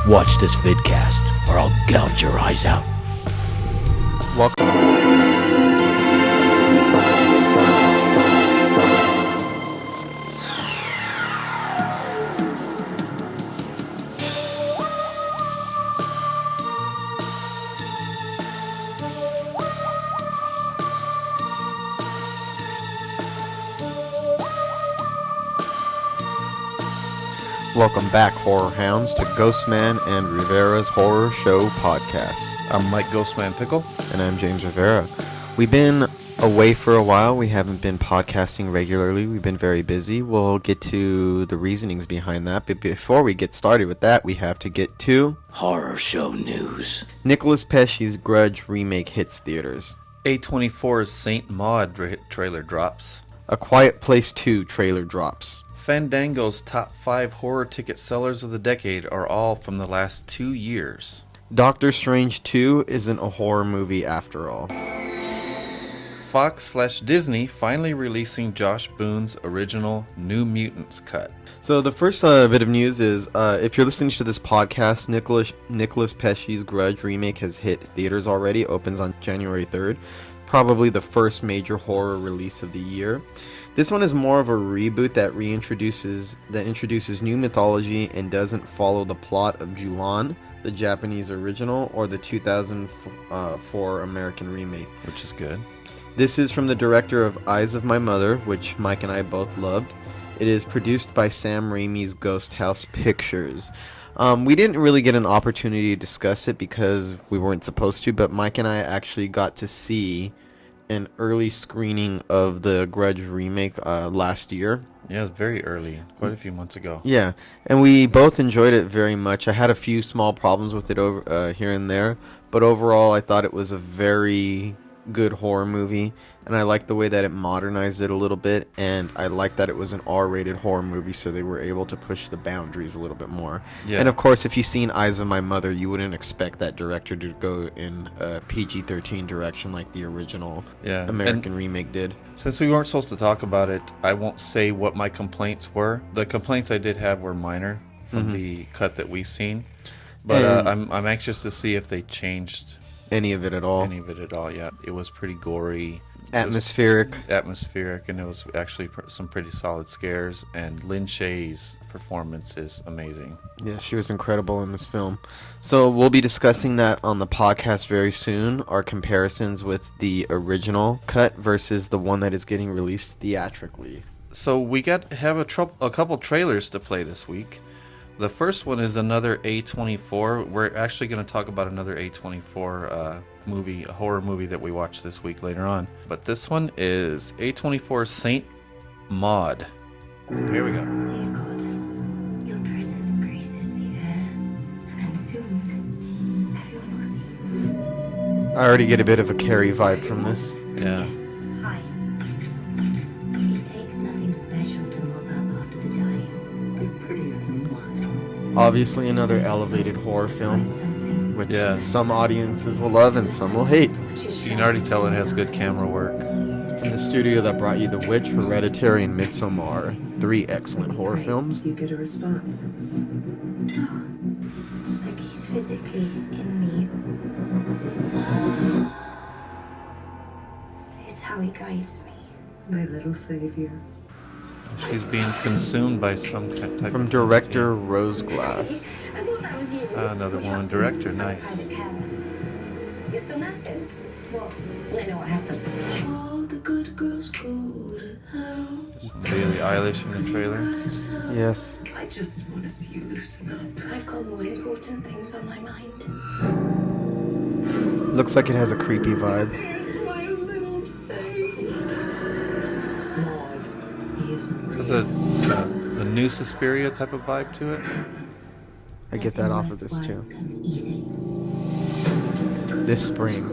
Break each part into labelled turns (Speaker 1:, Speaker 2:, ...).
Speaker 1: Watch this vidcast, or I'll gouge your eyes out.
Speaker 2: Welcome back, horror hounds, to Ghostman and Rivera's Horror Show Podcast.
Speaker 3: I'm Mike Ghostman Pickle.
Speaker 2: And I'm James Rivera. We've been away for a while. We haven't been podcasting regularly. We've been very busy. We'll get to the reasonings behind that. But before we get started with that, we have to get to
Speaker 1: Horror show news.
Speaker 2: Nicolas Pesce's Grudge remake hits theaters.
Speaker 3: A24's Saint Maud trailer drops.
Speaker 2: A Quiet Place 2 trailer drops.
Speaker 3: Fandango's top 5 horror ticket sellers of the decade are all from the last 2 years.
Speaker 2: Doctor Strange 2 isn't a horror movie after all.
Speaker 3: Fox/Disney finally releasing Josh Boone's original New Mutants cut.
Speaker 2: So the first bit of news is, if you're listening to this podcast, Nicolas Pesce's Grudge remake has hit theaters already. Opens on January 3rd. Probably the first major horror release of the year. This one is more of a reboot that introduces new mythology and doesn't follow the plot of Juon, the Japanese original, or the 2004 American remake.
Speaker 3: Which is good.
Speaker 2: This is from the director of Eyes of My Mother, which Mike and I both loved. It is produced by Sam Raimi's Ghost House Pictures. We didn't really get an opportunity to discuss it because we weren't supposed to, but Mike and I actually got to see an early screening of the Grudge remake last year.
Speaker 3: Yeah, it was very early, quite a few months ago.
Speaker 2: Yeah, and we both enjoyed it very much. I had a few small problems with it over here and there, but overall I thought it was a very good horror movie, and I liked the way that it modernized it a little bit, and I liked that it was an R-rated horror movie, so they were able to push the boundaries a little bit more. Yeah. And of course, if you've seen Eyes of My Mother, you wouldn't expect that director to go in a PG-13 direction like the original American remake did.
Speaker 3: Since we weren't supposed to talk about it, I won't say what my complaints were. The complaints I did have were minor from the cut that we seen, but I'm anxious to see if they changed
Speaker 2: any of it at all.
Speaker 3: Yeah. It was pretty gory.
Speaker 2: Atmospheric,
Speaker 3: and it was actually some pretty solid scares, and Lin Shaye's performance is amazing.
Speaker 2: Yeah, she was incredible in this film. So we'll be discussing that on the podcast very soon, our comparisons with the original cut versus the one that is getting released theatrically.
Speaker 3: So we have a couple trailers to play this week. The first one is another A24. We're actually going to talk about another A24 movie, a horror movie that we watched this week later on. But this one is A24's Saint Maud. Here we go.
Speaker 4: Dear God, your presence graces the air, and soon everyone will see you.
Speaker 2: I already get a bit of a Carrie vibe from this.
Speaker 3: Yeah.
Speaker 4: Yes, hi. It takes nothing special to mop up after the dying. You're prettier than what?
Speaker 2: Obviously another elevated horror film, which some audiences will love and some will hate.
Speaker 3: You can already tell it has good camera work.
Speaker 2: From the studio that brought you The Witch, Hereditary, and Midsommar, 3 excellent horror films.
Speaker 5: You get a response.
Speaker 4: Oh, it's like he's physically in me. It's how he guides me.
Speaker 5: My little savior.
Speaker 3: She's being consumed by some type
Speaker 2: From
Speaker 3: of
Speaker 2: director Rose Glass.
Speaker 4: I thought that was you.
Speaker 3: Another woman director, nice.
Speaker 4: You're still nursing? Well, I know what happened. All the good girls go to hell.
Speaker 3: Some Billie Eilish in the trailer.
Speaker 2: Yes.
Speaker 5: I just want to see you loosen up.
Speaker 4: I've got more important things on my mind.
Speaker 2: Looks like it has a creepy vibe.
Speaker 5: Here's my little savior. Maud, he is
Speaker 3: There's a new Suspiria type of vibe to it.
Speaker 2: I get that off of this too.
Speaker 4: Comes easy.
Speaker 2: This spring.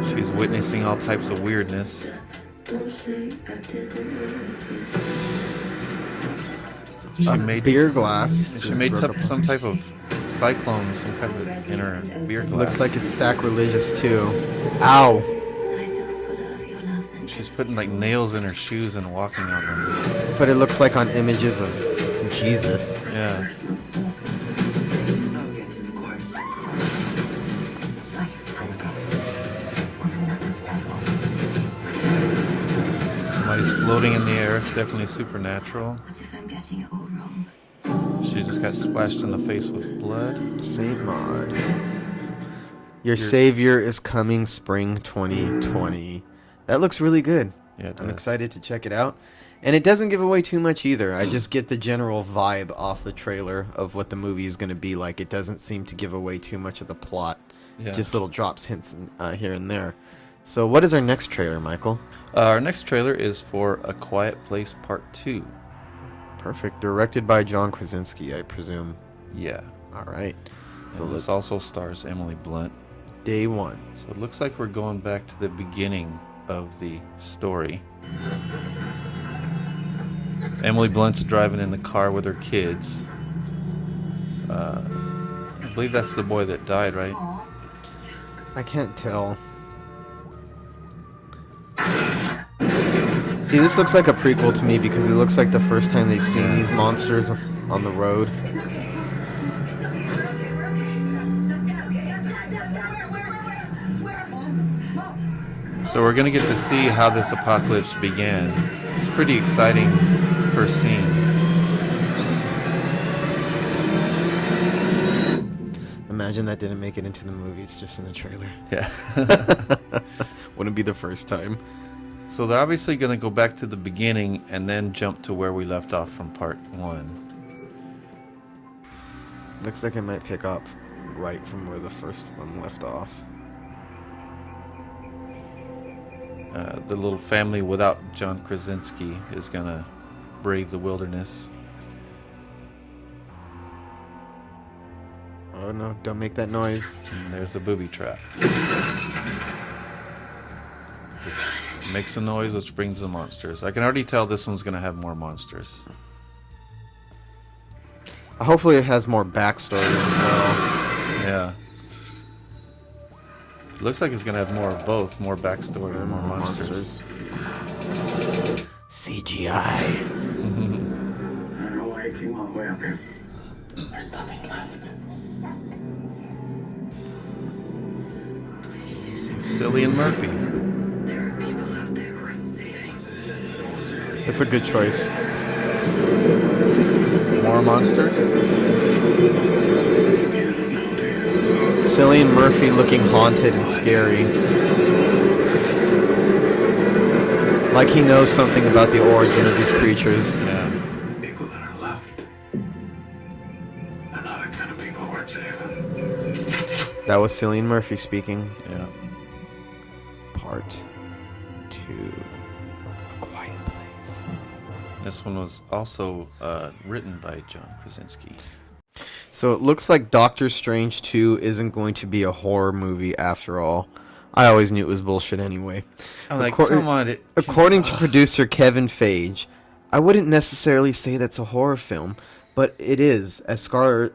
Speaker 3: She's witnessing all types of weirdness.
Speaker 4: Don't say I didn't.
Speaker 3: She made
Speaker 2: Beer glass.
Speaker 3: She made some type of cyclone, some kind of in her beer glass.
Speaker 2: Looks like it's sacrilegious too. Ow.
Speaker 4: I feel fuller of your love than
Speaker 3: She's putting like nails in her shoes and walking on them.
Speaker 2: But it looks like on images of Jesus.
Speaker 3: Yeah.
Speaker 4: Personal sport.
Speaker 5: Oh, yes, of course.
Speaker 4: This is life and death on another level.
Speaker 3: Somebody's floating in the air. It's definitely supernatural.
Speaker 4: What if I'm getting it all wrong?
Speaker 3: She just got splashed in the face with blood.
Speaker 2: Saint Maud. Your Savior is coming spring 2020. That looks really good.
Speaker 3: Yeah, it
Speaker 2: I'm
Speaker 3: does.
Speaker 2: excited to check it out. And it doesn't give away too much either. I just get the general vibe off the trailer of what the movie is going to be like. It doesn't seem to give away too much of the plot.
Speaker 3: Yeah.
Speaker 2: Just little drops, hints here and there. So what is our next trailer, Michael?
Speaker 3: Our next trailer is for A Quiet Place Part 2.
Speaker 2: Perfect. Directed by John Krasinski, I presume.
Speaker 3: Yeah.
Speaker 2: All right. So
Speaker 3: And this also stars Emily Blunt.
Speaker 2: Day one.
Speaker 3: So it looks like we're going back to the beginning of the story. Emily Blunt's driving in the car with her kids. I believe that's the boy that died, right?
Speaker 2: I can't tell. See, this looks like a prequel to me because it looks like the first time they've seen these monsters on the road.
Speaker 3: So we're going to get to see how this apocalypse began. It's pretty exciting first scene.
Speaker 2: Imagine that didn't make it into the movie. It's just in the trailer.
Speaker 3: Yeah.
Speaker 2: Wouldn't be the first time.
Speaker 3: So they're obviously going to go back to the beginning and then jump to where we left off from part 1.
Speaker 2: Looks like it might pick up right from where the first one left off.
Speaker 3: The little family without John Krasinski is going to brave the wilderness.
Speaker 2: Oh no, don't make that noise.
Speaker 3: And there's a booby trap. Which makes a noise, which brings the monsters. I can already tell this one's going to have more monsters.
Speaker 2: Hopefully it has more backstory as well.
Speaker 3: Yeah. It looks like it's going to have more of both. More backstory and more monsters.
Speaker 1: CGI.
Speaker 6: I don't know why you came all the way up here.
Speaker 4: There's nothing left.
Speaker 3: Cillian Murphy.
Speaker 4: There are people out there worth saving.
Speaker 2: That's a good choice.
Speaker 3: More monsters.
Speaker 2: Cillian Murphy looking haunted and scary. Like he knows something about the origin of these creatures.
Speaker 3: Yeah.
Speaker 6: People that are left. They're not the kind of people worth saving.
Speaker 2: That was Cillian Murphy speaking.
Speaker 3: Yeah.
Speaker 2: Part 2. A Quiet Place.
Speaker 3: This one was also written by John Krasinski.
Speaker 2: So it looks like Doctor Strange 2 isn't going to be a horror movie after all. I always knew it was bullshit anyway.
Speaker 3: I'm like,
Speaker 2: Accor-
Speaker 3: come on.
Speaker 2: According to producer Kevin Feige, I wouldn't necessarily say that's a horror film, but it is, as Scott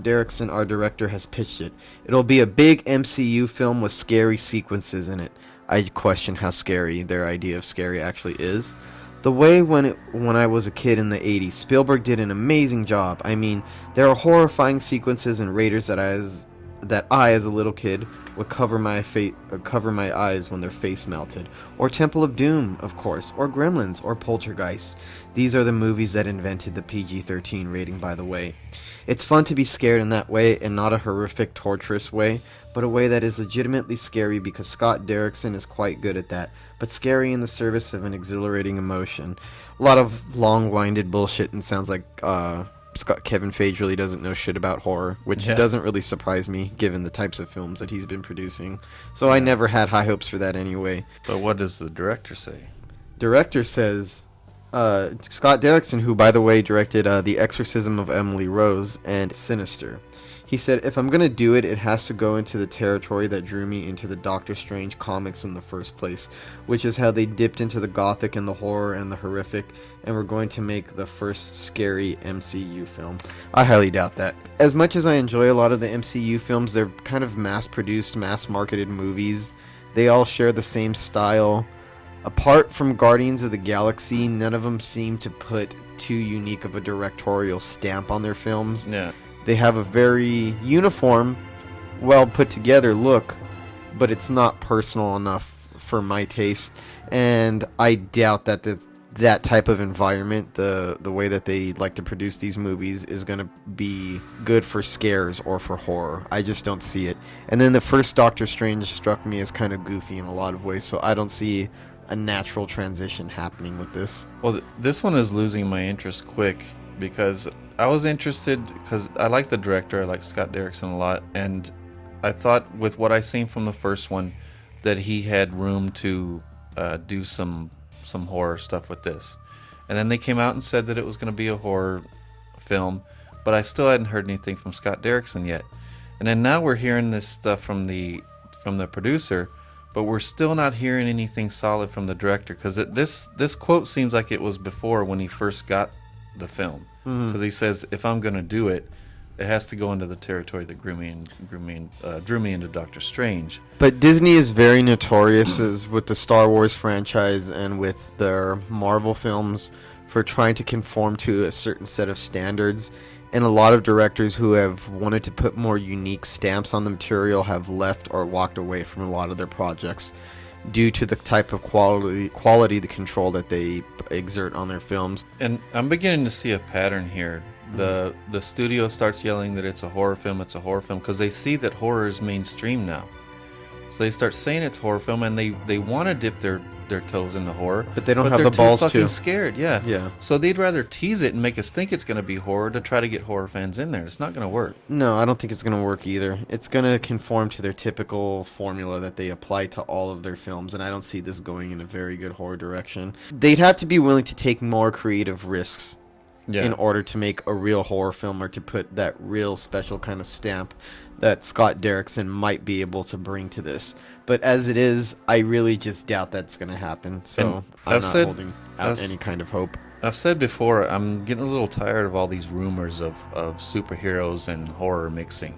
Speaker 2: Derrickson, our director, has pitched it. It'll be a big MCU film with scary sequences in it. I question how scary their idea of scary actually is. The way when I was a kid in the 80s, Spielberg did an amazing job. I mean, there are horrifying sequences in Raiders that I, as a little kid, would cover my eyes when their face melted. Or Temple of Doom, of course. Or Gremlins. Or Poltergeist. These are the movies that invented the PG-13 rating, by the way. It's fun to be scared in that way, and not a horrific, torturous way, but a way that is legitimately scary because Scott Derrickson is quite good at that, but scary in the service of an exhilarating emotion. A lot of long-winded bullshit, and sounds like Kevin Feige really doesn't know shit about horror, which doesn't really surprise me, given the types of films that he's been producing. So I never had high hopes for that anyway.
Speaker 3: But what does the director say?
Speaker 2: Director says, Scott Derrickson, who, by the way, directed The Exorcism of Emily Rose and Sinister. He said, if I'm going to do it, it has to go into the territory that drew me into the Doctor Strange comics in the first place, which is how they dipped into the gothic and the horror and the horrific, and we're going to make the first scary MCU film. I highly doubt that. As much as I enjoy a lot of the MCU films, they're kind of mass-produced, mass-marketed movies. They all share the same style. apart from Guardians of the Galaxy, none of them seem to put too unique of a directorial stamp on their films.
Speaker 3: Yeah.
Speaker 2: They have a very uniform, well put together look, but it's not personal enough for my taste. And I doubt that that type of environment, the way that they like to produce these movies, is going to be good for scares or for horror. I just don't see it. And then the first Doctor Strange struck me as kind of goofy in a lot of ways, so I don't see a natural transition happening with this.
Speaker 3: Well, this one is losing my interest quick because I was interested because I like the director. I like Scott Derrickson a lot, and I thought with what I seen from the first one that he had room to do some horror stuff with this. And then they came out and said that it was going to be a horror film, but I still hadn't heard anything from Scott Derrickson yet. And then now we're hearing this stuff from the producer, but we're still not hearing anything solid from the director, because this quote seems like it was before when he first got the film, because he says, if I'm going to do it, it has to go into the territory that drew me into Doctor Strange.
Speaker 2: But Disney is very notorious with the Star Wars franchise and with their Marvel films for trying to conform to a certain set of standards. And a lot of directors who have wanted to put more unique stamps on the material have left or walked away from a lot of their projects due to the type of quality the control that they exert on their films.
Speaker 3: And I'm beginning to see a pattern here. The studio starts yelling that it's a horror film, because they see that horror is mainstream now. So they start saying it's horror film, and they want to dip their toes into horror,
Speaker 2: but they don't have
Speaker 3: they're
Speaker 2: the balls
Speaker 3: too fucking
Speaker 2: to.
Speaker 3: scared. Yeah. So they'd rather tease it and make us think it's going to be horror to try to get horror fans in there. It's not going to work.
Speaker 2: No, I don't think it's going to work either. It's going to conform to their typical formula that they apply to all of their films, and I don't see this going in a very good horror direction. They'd have to be willing to take more creative risks in order to make a real horror film, or to put that real special kind of stamp that Scott Derrickson might be able to bring to this. But as it is, I really just doubt that's going to happen. So I'm not holding out any kind of hope.
Speaker 3: I've said before, I'm getting a little tired of all these rumors of superheroes and horror mixing.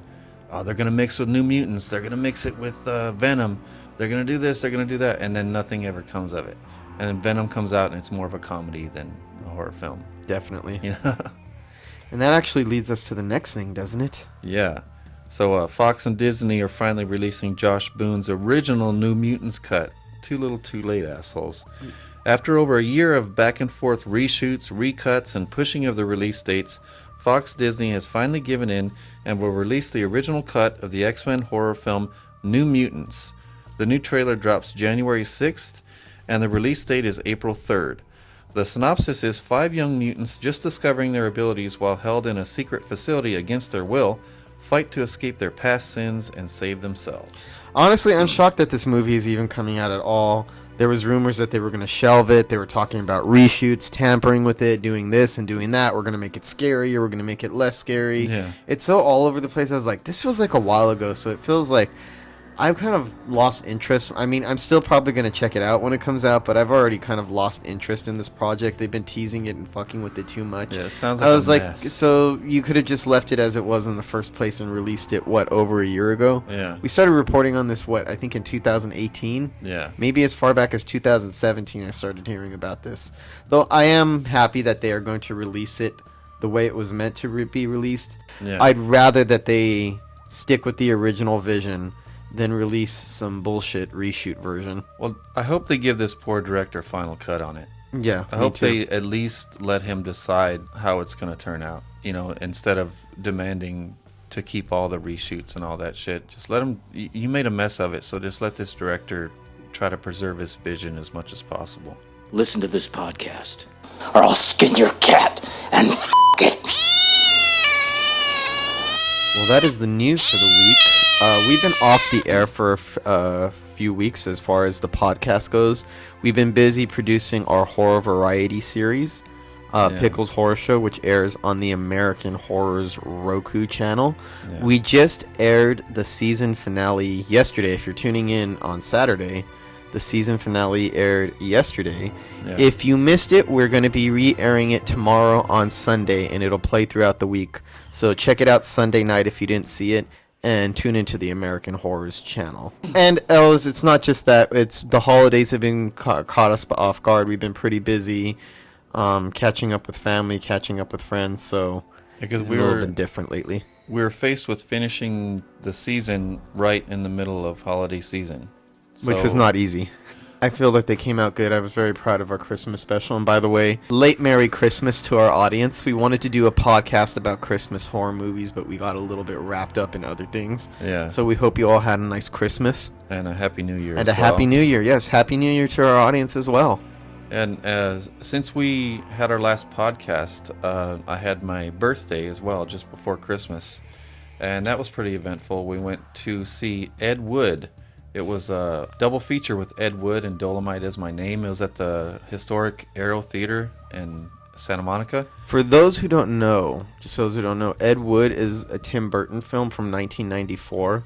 Speaker 3: Oh, they're going to mix with New Mutants. They're going to mix it with Venom. They're going to do this. They're going to do that. And then nothing ever comes of it. And then Venom comes out and it's more of a comedy than a horror film.
Speaker 2: Definitely.
Speaker 3: Yeah.
Speaker 2: And that actually leads us to the next thing, doesn't it?
Speaker 3: Yeah. So Fox and Disney are finally releasing Josh Boone's original New Mutants cut. Too little too late, assholes. After over a year of back and forth reshoots, recuts, and pushing of the release dates, Fox Disney has finally given in and will release the original cut of the X-Men horror film New Mutants. The new trailer drops January 6th, and the release date is April 3rd. The synopsis is 5 young mutants just discovering their abilities while held in a secret facility against their will, fight to escape their past sins and save themselves.
Speaker 2: Honestly, I'm shocked that this movie is even coming out at all. There was rumors that they were going to shelve it. They were talking about reshoots, tampering with it, doing this and doing that. We're going to make it scary, or we're going to make it less scary.
Speaker 3: Yeah.
Speaker 2: It's so all over the place. I was like, this feels like a while ago, so it feels like I've kind of lost interest. I mean, I'm still probably going to check it out when it comes out, but I've already kind of lost interest in this project. They've been teasing it and fucking with it too much.
Speaker 3: Yeah, it sounds like
Speaker 2: I was
Speaker 3: a
Speaker 2: like,
Speaker 3: mess.
Speaker 2: so you could have just left it as it was in the first place and released it, over a year ago?
Speaker 3: Yeah.
Speaker 2: We started reporting on this, I think in 2018?
Speaker 3: Yeah.
Speaker 2: Maybe as far back as 2017 I started hearing about this. Though I am happy that they are going to release it the way it was meant to be released.
Speaker 3: Yeah.
Speaker 2: I'd rather that they stick with the original vision than release some bullshit reshoot version.
Speaker 3: Well, I hope they give this poor director a final cut on it.
Speaker 2: Yeah,
Speaker 3: I hope they at least let him decide how it's going to turn out, instead of demanding to keep all the reshoots and all that shit. Just let him, you made a mess of it, so just let this director try to preserve his vision as much as possible.
Speaker 1: Listen to this podcast, or I'll skin your cat and f*** it.
Speaker 2: Well, that is the news for the week. We've been off the air for a few weeks as far as the podcast goes. We've been busy producing our horror variety series, Pickle's Horror Show, which airs on the American Horrors Roku channel. Yeah. We just aired the season finale yesterday. If you're tuning in on Saturday, the season finale aired yesterday. Yeah. If you missed it, we're going to be re-airing it tomorrow on Sunday, and it'll play throughout the week. So check it out Sunday night if you didn't see it. and tune into the American Horrors channel. And Els, it's not just that. It's the holidays have been caught us off guard. We've been pretty busy catching up with family, catching up with friends, so
Speaker 3: Because
Speaker 2: it's a little bit different lately.
Speaker 3: We were faced with finishing the season right in the middle of holiday season.
Speaker 2: Which was not easy. I feel like they came out good. I was very proud of our Christmas special. And by the way, late Merry Christmas to our audience. We wanted to do a podcast about Christmas horror movies, but we got a little bit wrapped up in other things.
Speaker 3: Yeah.
Speaker 2: So we hope you all had a nice Christmas.
Speaker 3: And a Happy New Year
Speaker 2: And a Happy New Year. Yes, Happy New Year to our audience as well.
Speaker 3: And since we had our last podcast, I had my birthday as well, just before Christmas. And that was pretty eventful. We went to see Ed Wood. It was a double feature with Ed Wood and Dolomite Is My Name. It was at the historic Aero Theater in Santa Monica.
Speaker 2: For those who don't know, just those who don't know, Ed Wood is a Tim Burton film from 1994.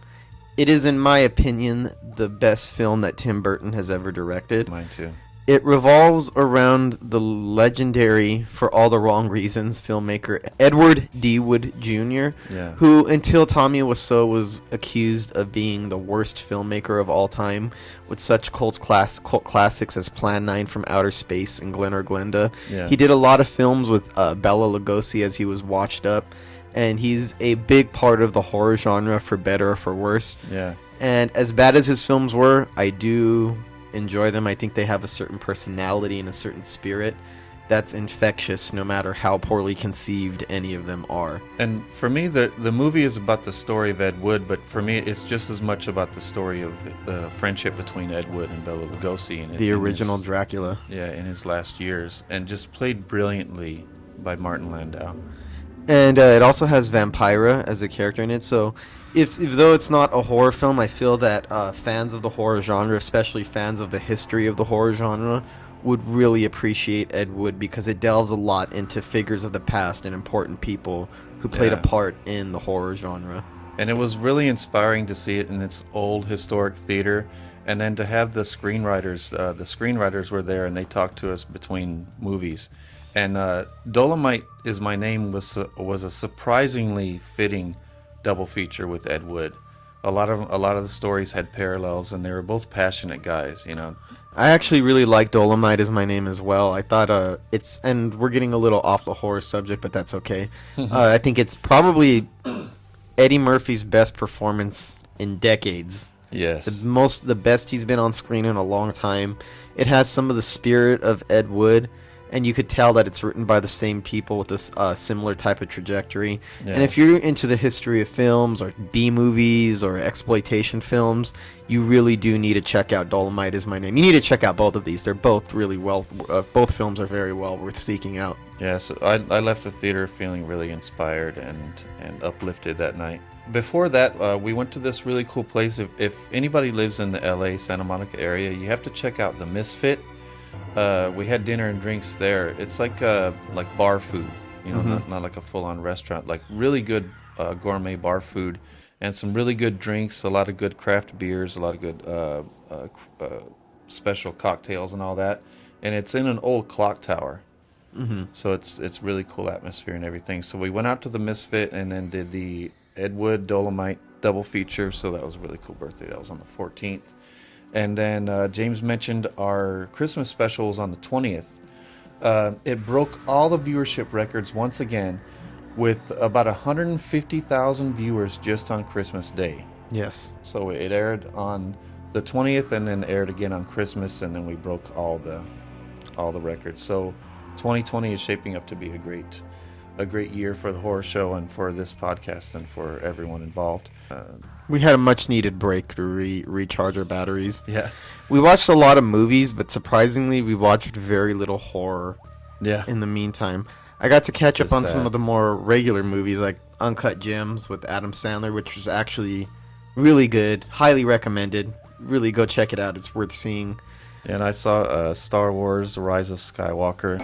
Speaker 2: It is, in my opinion, the best film that Tim Burton has ever directed.
Speaker 3: Mine too.
Speaker 2: It revolves around the legendary, for all the wrong reasons, filmmaker Edward D. Wood Jr.,
Speaker 3: Yeah.
Speaker 2: who, until Tommy Wiseau was accused of being the worst filmmaker of all time, with such cult classics as Plan 9 from Outer Space and Glen or Glenda.
Speaker 3: Yeah.
Speaker 2: He did a lot of films with Bela Lugosi as he was washed up, and he's a big part of the horror genre, for better or for worse.
Speaker 3: Yeah.
Speaker 2: And as bad as his films were, I do enjoy them. I think they have a certain personality and a certain spirit that's infectious, no matter how poorly conceived any of them are.
Speaker 3: And for me, the movie is about the story of Ed Wood, but for me, it's just as much about the story of the friendship between Ed Wood and Bela Lugosi.
Speaker 2: The original Dracula.
Speaker 3: Yeah, in his last years, and just played brilliantly by Martin Landau.
Speaker 2: And it also has Vampira as a character in it, so if though it's not a horror film, I feel that fans of the horror genre, especially fans of the history of the horror genre, would really appreciate Ed Wood, because it delves a lot into figures of the past and important people who played a part in the horror genre.
Speaker 3: And it was really inspiring to see it in its old historic theater, and then to have the screenwriters were there and they talked to us between movies. And Dolomite Is My Name was a surprisingly fitting double feature with Ed Wood. A lot of the stories had parallels, and they were both passionate guys, you know.
Speaker 2: I actually really like Dolomite Is My Name as well. I thought and we're getting a little off the horror subject, but that's okay. I think it's probably Eddie Murphy's best performance in decades.
Speaker 3: Yes.
Speaker 2: The best he's been on screen in a long time. It has some of the spirit of Ed Wood, and you could tell that it's written by the same people with this similar type of trajectory.
Speaker 3: Yeah.
Speaker 2: And if you're into the history of films or B-movies or exploitation films, you really do need to check out Dolomite Is My Name. You need to check out both of these. They're both really both films are very well worth seeking out.
Speaker 3: Yeah, so I left the theater feeling really inspired and uplifted that night. Before that, we went to this really cool place. If anybody lives in the LA, Santa Monica area, you have to check out the Misfit. We had dinner and drinks there. It's like bar food, you know, not like a full-on restaurant. Like really good gourmet bar food, and some really good drinks. A lot of good craft beers, a lot of good special cocktails and all that. And it's in an old clock tower, so it's really cool atmosphere and everything. So we went out to the Misfit and then did the Ed Wood Dolomite double feature. So that was a really cool birthday. That was on the 14th. And then James mentioned our Christmas special was on the 20th. It broke all the viewership records once again, with about 150,000 viewers just on Christmas Day.
Speaker 2: Yes.
Speaker 3: So it aired on the 20th and then aired again on Christmas, and then we broke all the records. So 2020 is shaping up to be a great year for the horror show and for this podcast and for everyone involved.
Speaker 2: We had a much-needed break to recharge our batteries.
Speaker 3: Yeah.
Speaker 2: We watched a lot of movies, but surprisingly, we watched very little horror
Speaker 3: Yeah.
Speaker 2: in the meantime. I got to catch up
Speaker 3: It's
Speaker 2: on
Speaker 3: sad.
Speaker 2: some of the more regular movies, like Uncut Gems with Adam Sandler, which was actually really good. Highly recommended. Really go check it out. It's worth seeing.
Speaker 3: And I saw Star Wars: The Rise of Skywalker,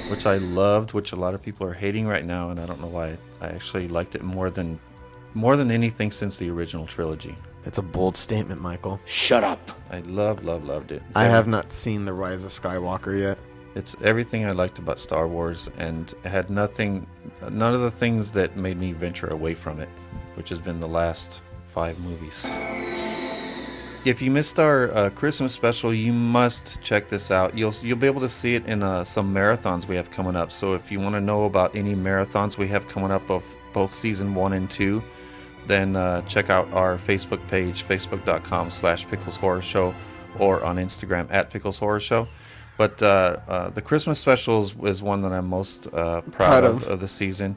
Speaker 3: which I loved, which a lot of people are hating right now, and I don't know why. I actually liked it more than anything since the original trilogy.
Speaker 2: That's a bold statement, Michael.
Speaker 1: Shut up.
Speaker 3: I loved it.
Speaker 2: I have not seen The Rise of Skywalker yet.
Speaker 3: It's everything I liked about Star Wars, and it had none of the things that made me venture away from it. which has been the last 5 movies. If you missed our Christmas special, you must check this out. You'll be able to see it in some marathons we have coming up. So if you want to know about any marathons we have coming up of both season 1 and 2, then check out our Facebook page, facebook.com/Pickles Horror Show, or on Instagram @Pickles Horror Show. But the Christmas special is one that I'm most proud of the season.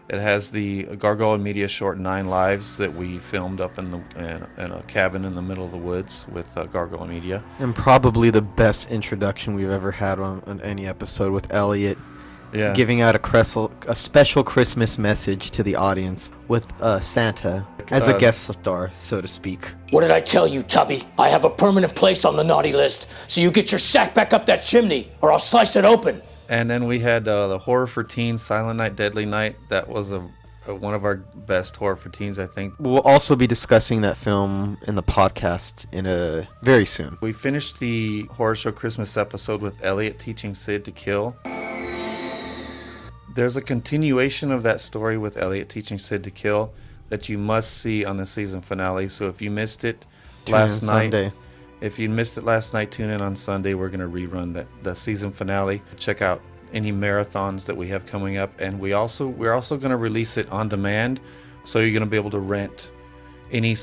Speaker 3: It has the Gargoyle Media short 9 Lives that we filmed up in a cabin in the middle of the woods with Gargoyle Media.
Speaker 2: And probably the best introduction we've ever had on any episode, with Elliot giving out a special Christmas message to the audience with Santa as a guest star, so to speak.
Speaker 1: What did I tell you, Tubby? I have a permanent place on the naughty list, so you get your sack back up that chimney, or I'll slice it open.
Speaker 3: And then we had the Horror for Teens, Silent Night, Deadly Night. That was one of our best Horror for Teens, I think.
Speaker 2: We'll also be discussing that film in the podcast very soon.
Speaker 3: We finished the Horror Show Christmas episode with Elliot teaching Sid to kill. There's a continuation of that story with Elliot teaching Sid to kill that you must see on the season finale. So if you missed it last night, tune in on Sunday. We're going to rerun the season finale. Check out any marathons that we have coming up, and we're also going to release it on demand. So you're going to be able to rent any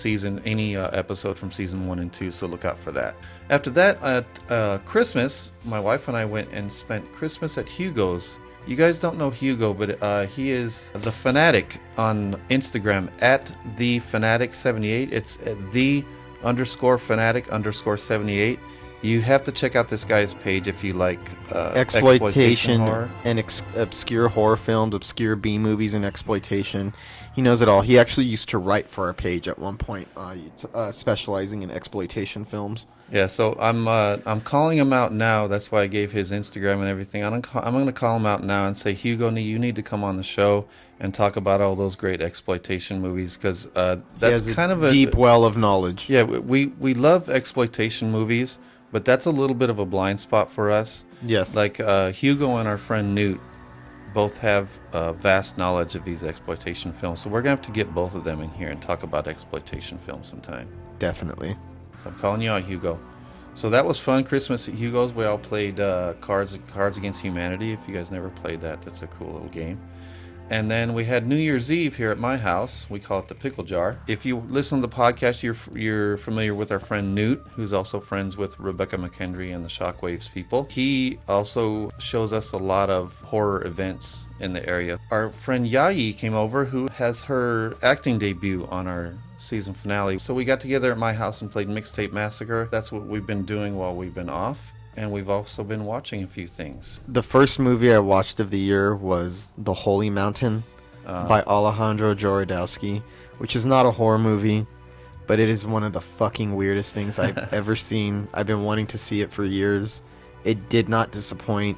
Speaker 3: episode from season 1 and 2. So look out for that. After that, at Christmas, my wife and I went and spent Christmas at Hugo's. You guys don't know Hugo, but he is the Fanatic on Instagram @thefanatic78. It's _Fanatic_78. You have to check out this guy's page if you like exploitation horror
Speaker 2: and obscure horror films, obscure B movies, and exploitation. He knows it all. He actually used to write for our page at one point, specializing in exploitation films.
Speaker 3: Yeah, so I'm calling him out now. That's why I gave his Instagram and everything. I'm going to call him out now and say, Hugo, you need to come on the show and talk about all those great exploitation movies, because that's kind of a
Speaker 2: deep well of knowledge.
Speaker 3: Yeah, we love exploitation movies, but that's a little bit of a blind spot for us.
Speaker 2: Yes.
Speaker 3: Like Hugo and our friend Newt both have vast knowledge of these exploitation films, so we're going to have to get both of them in here and talk about exploitation films sometime.
Speaker 2: Definitely.
Speaker 3: So I'm calling you out, Hugo. So that was fun. Christmas at Hugo's. We all played Cards Against Humanity. If you guys never played that, that's a cool little game. And then we had New Year's Eve here at my house. We call it the Pickle Jar. If you listen to the podcast, you're familiar with our friend Newt, who's also friends with Rebecca McHenry and the Shockwaves people. He also shows us a lot of horror events in the area. Our friend Yayi came over, who has her acting debut on our season finale. So we got together at my house and played Mixtape Massacre. That's what we've been doing while we've been off. And we've also been watching a few things.
Speaker 2: The first movie I watched of the year was The Holy Mountain by Alejandro Jodorowsky, which is not a horror movie, but it is one of the fucking weirdest things I've ever seen. I've been wanting to see it for years. It did not disappoint.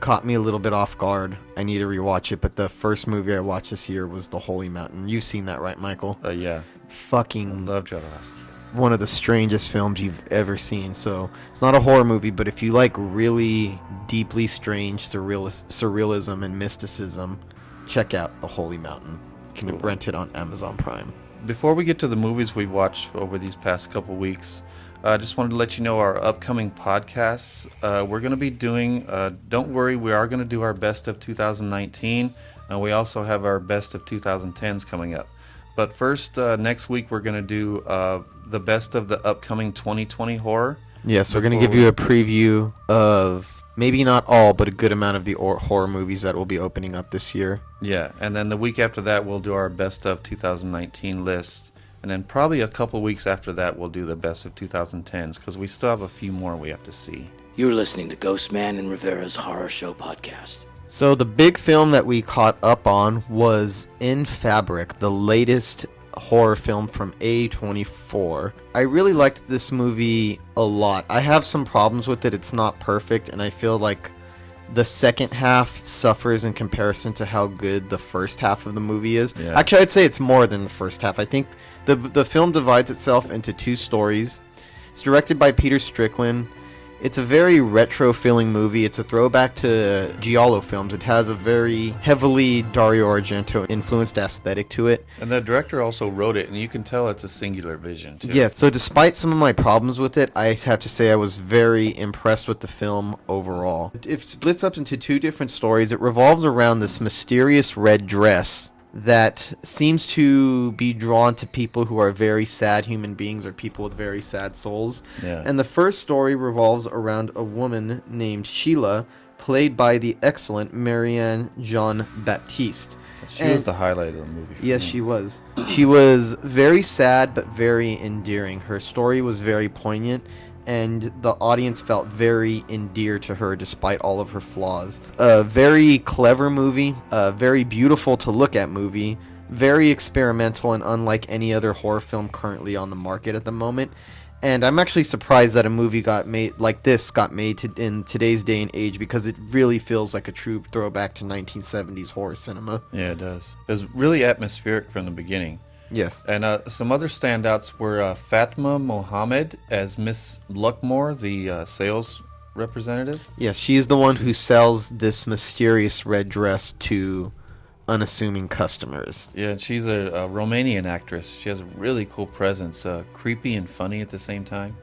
Speaker 2: Caught me a little bit off guard. I need to rewatch it, but the first movie I watched this year was The Holy Mountain. You've seen that, right, Michael?
Speaker 3: Yeah.
Speaker 2: Fucking
Speaker 3: I love Jodorowsky.
Speaker 2: One of the strangest films you've ever seen. So it's not a horror movie, but if you like really deeply strange surrealism and mysticism, check out The Holy Mountain. You can rent it on Amazon Prime.
Speaker 3: Before we get to the movies we've watched over these past couple weeks, I just wanted to let you know our upcoming podcasts. We're going to be doing, don't worry, we are going to do our best of 2019, and we also have our best of 2010s coming up. But first, next week, we're going to do the best of the upcoming 2020 horror.
Speaker 2: Yes, we're going to give you a preview of maybe not all, but a good amount of the horror movies that will be opening up this year.
Speaker 3: Yeah, and then the week after that, we'll do our best of 2019 list. And then probably a couple weeks after that, we'll do the best of 2010s, because we still have a few more we have to see.
Speaker 1: You're listening to Ghostman Rivera's Horror Show podcast.
Speaker 2: So the big film that we caught up on was In Fabric, the latest horror film from A24. I really liked this movie a lot. I have some problems with it. It's not perfect, and I feel like the second half suffers in comparison to how good the first half of the movie is. Yeah. Actually, I'd say it's more than the first half. I think the film divides itself into two stories. It's directed by Peter Strickland, It's a very retro-feeling movie. It's a throwback to Giallo films. It has a very heavily Dario Argento-influenced aesthetic to it.
Speaker 3: And the director also wrote it, and you can tell it's a singular vision, too.
Speaker 2: Yes, so despite some of my problems with it, I have to say I was very impressed with the film overall. It splits up into two different stories. It revolves around this mysterious red dress that seems to be drawn to people who are very sad human beings or people with very sad souls.
Speaker 3: Yeah.
Speaker 2: And the first story revolves around a woman named Sheila, played by the excellent Marianne Jean-Baptiste.
Speaker 3: She was the highlight of the movie.
Speaker 2: Yes, she was. She was very sad but very endearing. Her story was very poignant, and the audience felt very endeared to her despite all of her flaws. A very clever movie, a very beautiful to look at movie, very experimental and unlike any other horror film currently on the market at the moment. And I'm actually surprised that a movie got made in today's day and age, because it really feels like a true throwback to 1970s horror cinema.
Speaker 3: Yeah, it does. It was really atmospheric from the beginning.
Speaker 2: Yes.
Speaker 3: And some other standouts were Fatma Mohammed as Miss Luckmore, the sales representative.
Speaker 2: Yes, she is the one who sells this mysterious red dress to unassuming customers.
Speaker 3: Yeah, and she's a Romanian actress. She has a really cool presence, creepy and funny at the same time.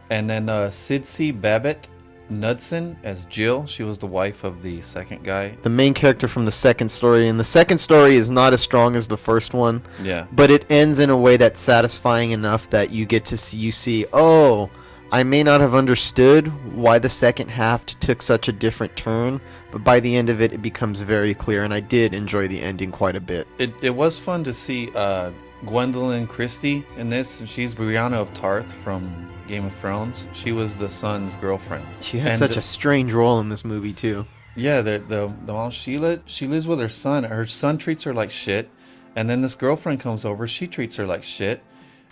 Speaker 3: And then Sidsi Babette Knudsen as Jill. She was the wife of the second guy.
Speaker 2: The main character from the second story, and the second story is not as strong as the first one.
Speaker 3: Yeah.
Speaker 2: But it ends in a way that's satisfying enough that you get to see, oh, I may not have understood why the second half took such a different turn, but by the end of it, it becomes very clear, and I did enjoy the ending quite a bit.
Speaker 3: It was fun to see Gwendolyn Christie in this, and she's Brianna of Tarth from Game of Thrones. She was the son's girlfriend.
Speaker 2: She has such a strange role in this movie, too.
Speaker 3: Yeah, the mom, Sheila, she lives with her son. Her son treats her like shit, and then this girlfriend comes over, she treats her like shit,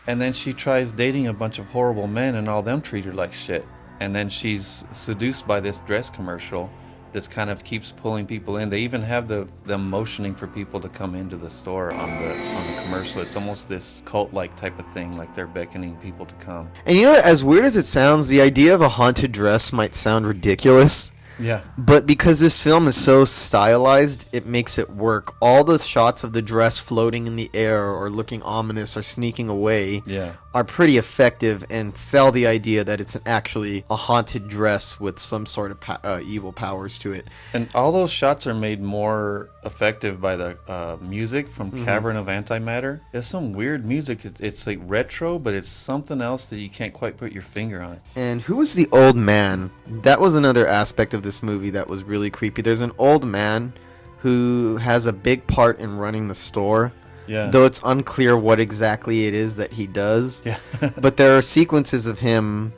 Speaker 3: and then she tries dating a bunch of horrible men, and all them treat her like shit. And then she's seduced by this dress commercial that kind of keeps pulling people in. They even have them motioning for people to come into the store on the commercial. It's almost this cult-like type of thing, like they're beckoning people to come.
Speaker 2: And you know, as weird as it sounds, the idea of a haunted dress might sound ridiculous.
Speaker 3: Yeah.
Speaker 2: But because this film is so stylized, it makes it work. All the shots of the dress floating in the air or looking ominous or sneaking away are pretty effective and sell the idea that it's actually a haunted dress with some sort of evil powers to it.
Speaker 3: And all those shots are made more effective by the music from Cavern of Antimatter. There's some weird music. It's like retro, but it's something else that you can't quite put your finger on.
Speaker 2: And who was the old man? That was another aspect of this movie that was really creepy. There's an old man who has a big part in running the store.
Speaker 3: Yeah.
Speaker 2: Though it's unclear what exactly it is that he does.
Speaker 3: Yeah.
Speaker 2: But there are sequences of him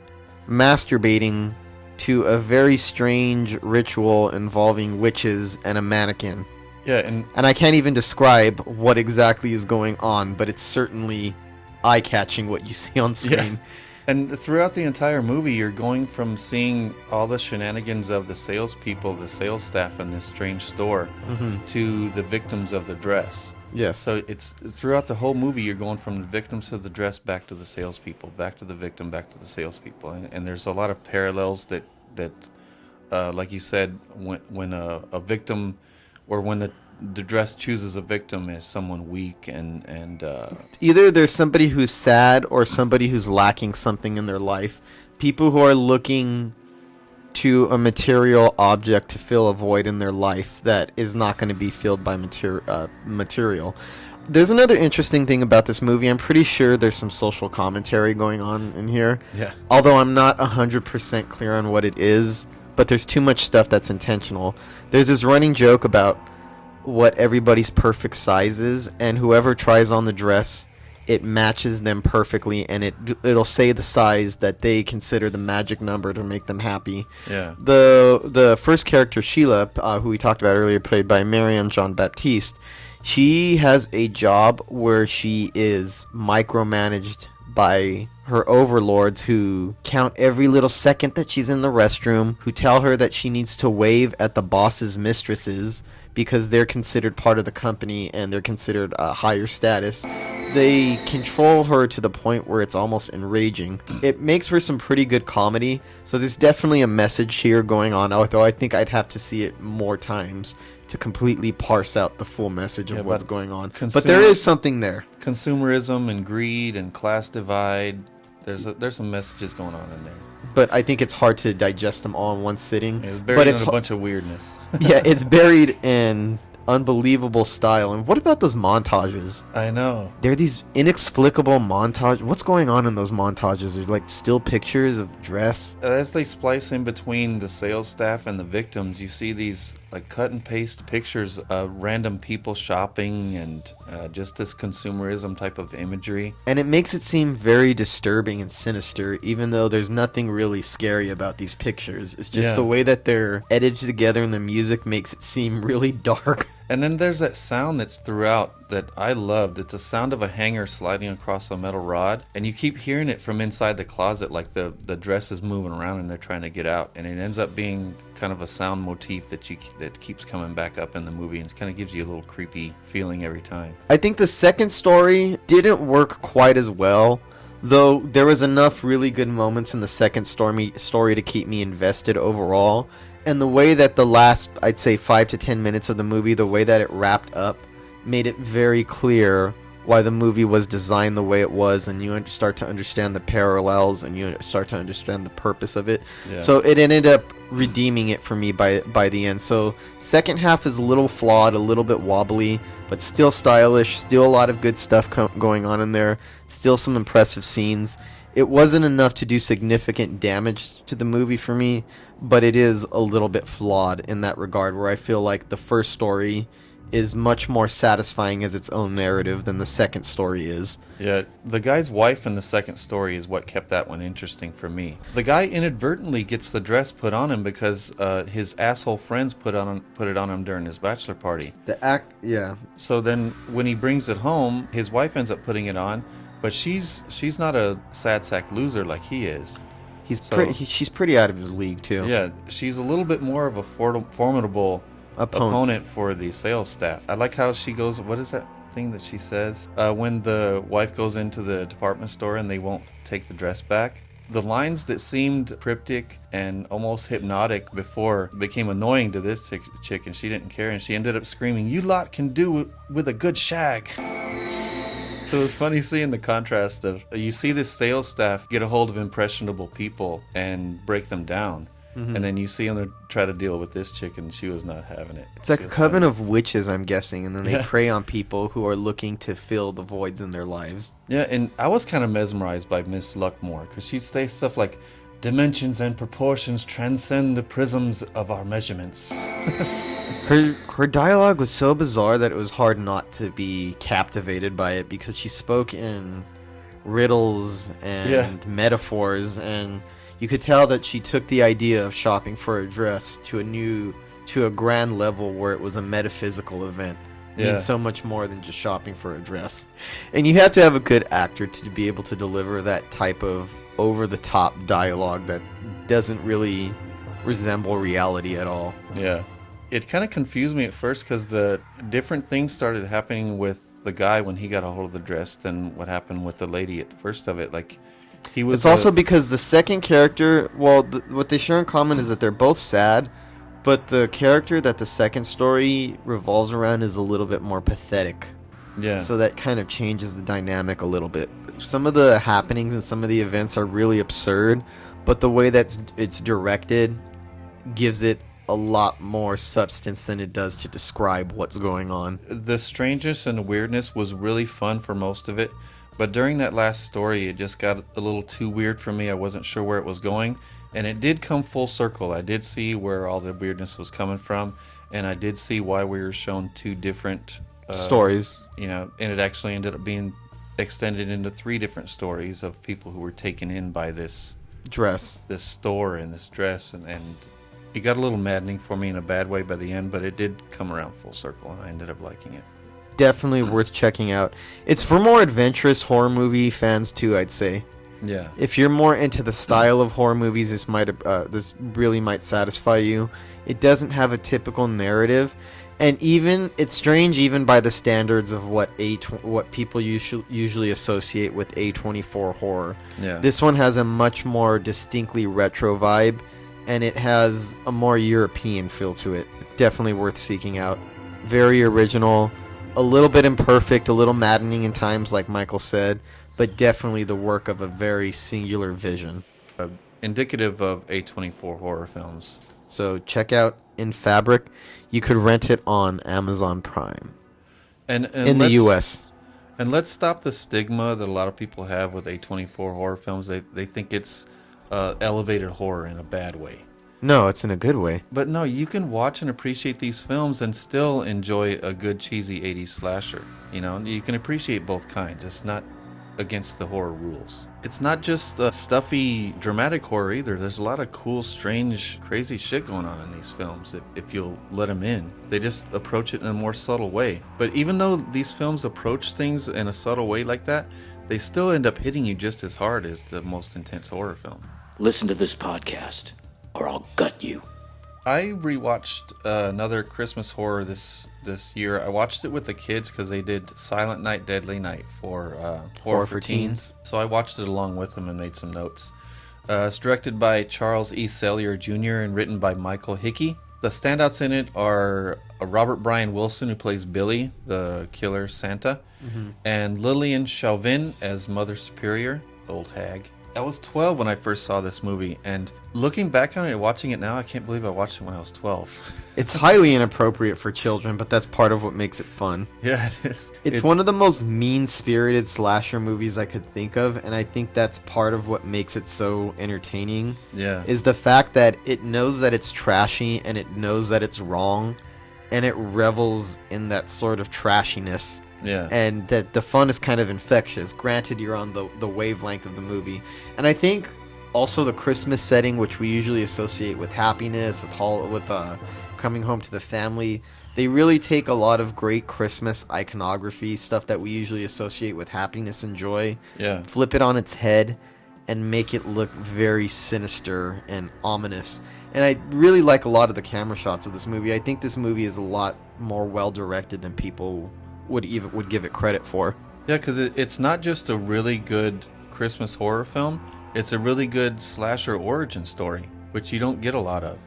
Speaker 2: masturbating to a very strange ritual involving witches and a mannequin.
Speaker 3: Yeah,
Speaker 2: and I can't even describe what exactly is going on, but it's certainly eye-catching what you see on screen.
Speaker 3: Yeah. And throughout the entire movie, you're going from seeing all the shenanigans of the salespeople, the sales staff in this strange store, to the victims of the dress.
Speaker 2: Yes.
Speaker 3: So it's throughout the whole movie, you're going from the victims of the dress back to the salespeople, back to the victim, back to the salespeople, and there's a lot of parallels that like you said, when a victim, or when the dress chooses a victim as someone weak and
Speaker 2: either there's somebody who's sad or somebody who's lacking something in their life. People who are looking to a material object to fill a void in their life that is not going to be filled by material. There's another interesting thing about this movie. I'm pretty sure there's some social commentary going on in here.
Speaker 3: Yeah.
Speaker 2: Although I'm not 100% clear on what it is, but there's too much stuff that's intentional. There's this running joke about what everybody's perfect size is, and whoever tries on the dress, it matches them perfectly, and it'll say the size that they consider the magic number to make them happy.
Speaker 3: Yeah.
Speaker 2: The first character, Sheila, who we talked about earlier, played by Marianne Jean-Baptiste, she has a job where she is micromanaged by her overlords who count every little second that she's in the restroom, who tell her that she needs to wave at the boss's mistresses because they're considered part of the company and they're considered a higher status. They control her to the point where it's almost enraging. It makes for some pretty good comedy, so there's definitely a message here going on, although I think I'd have to see it more times to completely parse out the full message of what's going on. But there is something there.
Speaker 3: Consumerism and greed and class divide. There's some messages going on in there.
Speaker 2: But I think it's hard to digest them all in one sitting.
Speaker 3: It's buried in a bunch of weirdness.
Speaker 2: Yeah, it's buried in unbelievable style. And what about those montages?
Speaker 3: I know.
Speaker 2: They're these inexplicable montages. What's going on in those montages? There's like still pictures of dress.
Speaker 3: As they splice in between the sales staff and the victims, you see these like cut and paste pictures of random people shopping and just this consumerism type of imagery.
Speaker 2: And it makes it seem very disturbing and sinister, even though there's nothing really scary about these pictures. It's just the way that they're edited together and the music makes it seem really dark.
Speaker 3: And then there's that sound that's throughout that I loved. It's a sound of a hanger sliding across a metal rod. And you keep hearing it from inside the closet, like the dress is moving around and they're trying to get out. And it ends up being kind of a sound motif that keeps coming back up in the movie. And it kind of gives you a little creepy feeling every time.
Speaker 2: I think the second story didn't work quite as well. Though there was enough really good moments in the second story to keep me invested overall. And the way that the last, I'd say 5 to 10 minutes of the movie, the way that it wrapped up, made it very clear why the movie was designed the way it was, and you start to understand the parallels, and you start to understand the purpose of it. Yeah. So it ended up redeeming it for me by the end. So second half is a little flawed, a little bit wobbly, but still stylish, still a lot of good stuff going on in there, still some impressive scenes. It wasn't enough to do significant damage to the movie for me, but it is a little bit flawed in that regard, where I feel like the first story is much more satisfying as its own narrative than the second story is.
Speaker 3: Yeah, the guy's wife in the second story is what kept that one interesting for me. The guy inadvertently gets the dress put on him because his asshole friends put it on him during his bachelor party.
Speaker 2: Yeah.
Speaker 3: So then when he brings it home, his wife ends up putting it on, but she's not a sad sack loser like he is.
Speaker 2: She's pretty out of his league too.
Speaker 3: Yeah, she's a little bit more of a formidable opponent for the sales staff. I like how she goes, what is that thing that she says? When the wife goes into the department store and they won't take the dress back. The lines that seemed cryptic and almost hypnotic before became annoying to this chick, and she didn't care, and she ended up screaming, "You lot can do with a good shag." So it was funny seeing the contrast of, you see this sales staff get a hold of impressionable people and break them down. Mm-hmm. And then you see them try to deal with this chick, and she was not having it.
Speaker 2: It's like a coven of witches, I'm guessing, and then they prey on people who are looking to fill the voids in their lives.
Speaker 3: Yeah, and I was kind of mesmerized by Miss Luckmore, because she'd say stuff like, "Dimensions and proportions transcend the prisms of our measurements."
Speaker 2: Her dialogue was so bizarre that it was hard not to be captivated by it, because she spoke in riddles and metaphors, and you could tell that she took the idea of shopping for a dress to a grand level where it was a metaphysical event. It means so much more than just shopping for a dress. And you have to have a good actor to be able to deliver that type of over-the-top dialogue that doesn't really resemble reality at all.
Speaker 3: Yeah. It kind of confused me at first because the different things started happening with the guy when he got a hold of the dress than what happened with the lady at the first of it. Like, he was.
Speaker 2: It's also because the second character, what they share in common is that they're both sad, but the character that the second story revolves around is a little bit more pathetic.
Speaker 3: Yeah.
Speaker 2: So that kind of changes the dynamic a little bit. Some of the happenings and some of the events are really absurd, but the way that it's directed gives it a lot more substance than it does to describe what's going on.
Speaker 3: The strangeness and the weirdness was really fun for most of it, but during that last story it just got a little too weird for me. I wasn't sure where it was going, and it did come full circle. I did see where all the weirdness was coming from, and I did see why we were shown two different
Speaker 2: stories.
Speaker 3: And it actually ended up being extended into 3 different stories of people who were taken in by this store and this dress, and it got a little maddening for me in a bad way by the end, but it did come around full circle, and I ended up liking it.
Speaker 2: Definitely worth checking out. It's for more adventurous horror movie fans too, I'd say.
Speaker 3: Yeah.
Speaker 2: If you're more into the style of horror movies, this really might satisfy you. It doesn't have a typical narrative, And even it's strange, even by the standards of what people usually associate with A24 horror.
Speaker 3: Yeah.
Speaker 2: This one has a much more distinctly retro vibe, and it has a more European feel to it. Definitely worth seeking out. Very original, a little bit imperfect, a little maddening in times, like Michael said, but definitely the work of a very singular vision.
Speaker 3: Indicative of A24 horror films.
Speaker 2: So check out In Fabric. You could rent it on Amazon Prime.
Speaker 3: And
Speaker 2: in the U.S.
Speaker 3: And let's stop the stigma that a lot of people have with A24 horror films. They think it's elevated horror in a bad way.
Speaker 2: No, it's in a good way.
Speaker 3: But no, you can watch and appreciate these films and still enjoy a good cheesy 80s slasher. You know, you can appreciate both kinds. It's not against the horror rules. It's not just stuffy dramatic horror either. There's a lot of cool, strange, crazy shit going on in these films if you'll let them in. They just approach it in a more subtle way. But even though these films approach things in a subtle way like that, they still end up hitting you just as hard as the most intense horror film.
Speaker 1: Listen to this podcast, or I'll gut you.
Speaker 3: I rewatched another Christmas horror this year. I watched it with the kids because they did Silent Night, Deadly Night for Horror for Teens. So I watched it along with them and made some notes. It's directed by Charles E. Sellier Jr. and written by Michael Hickey. The standouts in it are Robert Brian Wilson, who plays Billy, the killer Santa, and Lillian Chauvin as Mother Superior, old hag. I was 12 when I first saw this movie, and looking back on it, watching it now, I can't believe I watched it when I was 12.
Speaker 2: It's highly inappropriate for children, but that's part of what makes it fun.
Speaker 3: Yeah, it is.
Speaker 2: It's one of the most mean-spirited slasher movies I could think of, and I think that's part of what makes it so entertaining.
Speaker 3: Yeah.
Speaker 2: Is the fact that it knows that it's trashy, and it knows that it's wrong, and it revels in that sort of trashiness.
Speaker 3: Yeah.
Speaker 2: And that the fun is kind of infectious. Granted, you're on the wavelength of the movie. And I think also the Christmas setting, which we usually associate with happiness, with coming home to the family, they really take a lot of great Christmas iconography, stuff that we usually associate with happiness and joy, flip it on its head, and make it look very sinister and ominous. And I really like a lot of the camera shots of this movie. I think this movie is a lot more well-directed than people would give it credit for.
Speaker 3: Yeah, because it's not just a really good Christmas horror film, it's a really good slasher origin story, which you don't get a lot of.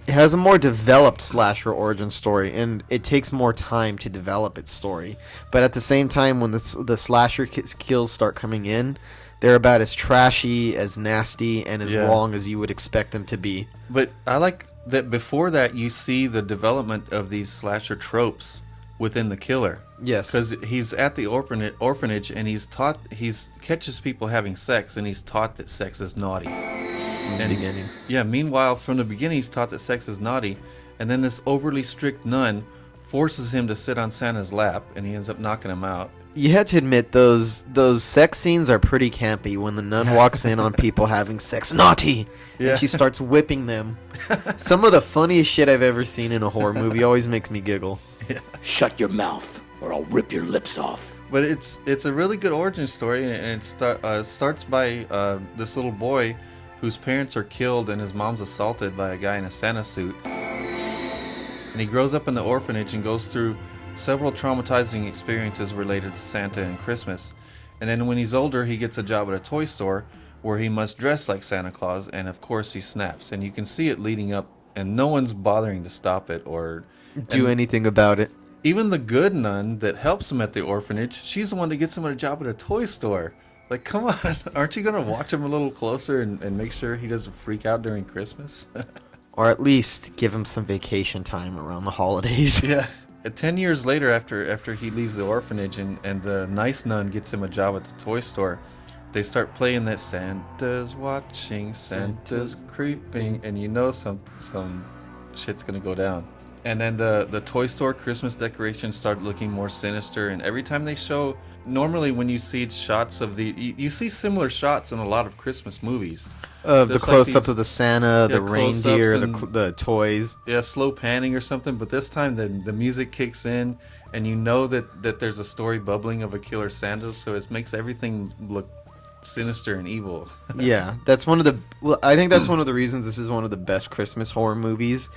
Speaker 2: It has a more developed slasher origin story, and it takes more time to develop its story. But at the same time, when the slasher kills start coming in, they're about as trashy, as nasty, and as wrong as you would expect them to be.
Speaker 3: But I like that before that you see the development of these slasher tropes within the killer.
Speaker 2: Yes.
Speaker 3: Because he's at the orphanage and he catches people having sex, and he's taught that sex is naughty.
Speaker 2: From the beginning.
Speaker 3: Yeah, meanwhile, from the beginning he's taught that sex is naughty, and then this overly strict nun forces him to sit on Santa's lap, and he ends up knocking him out.
Speaker 2: You have to admit, those sex scenes are pretty campy when the nun walks in on people having sex. Naughty!
Speaker 3: Yeah.
Speaker 2: And she starts whipping them. Some of the funniest shit I've ever seen in a horror movie always makes me giggle.
Speaker 3: Yeah.
Speaker 1: Shut your mouth, or I'll rip your lips off.
Speaker 3: But it's a really good origin story, and it starts by this little boy whose parents are killed and his mom's assaulted by a guy in a Santa suit. And he grows up in the orphanage and goes through several traumatizing experiences related to Santa and Christmas. And then when he's older, he gets a job at a toy store where he must dress like Santa Claus, and of course he snaps. And you can see it leading up, and no one's bothering to stop it or
Speaker 2: do anything about it.
Speaker 3: Even the good nun that helps him at the orphanage, she's the one that gets him a job at a toy store. Like, come on, aren't you going to watch him a little closer and make sure he doesn't freak out during Christmas?
Speaker 2: Or at least give him some vacation time around the holidays.
Speaker 3: Yeah. 10 years later, after he leaves the orphanage and the nice nun gets him a job at the toy store, they start playing that Santa's watching, Santa's creeping, and you know some shit's going to go down. And then the toy store Christmas decorations start looking more sinister, and every time they show, normally when you see shots of you see similar shots in a lot of Christmas movies.
Speaker 2: The close-up of the Santa, the reindeer, the toys.
Speaker 3: Yeah, slow panning or something, but this time the music kicks in, and you know that there's a story bubbling of a killer Santa, so it makes everything look sinister and evil.
Speaker 2: Yeah, I think that's one of the reasons this is one of the best Christmas horror movies,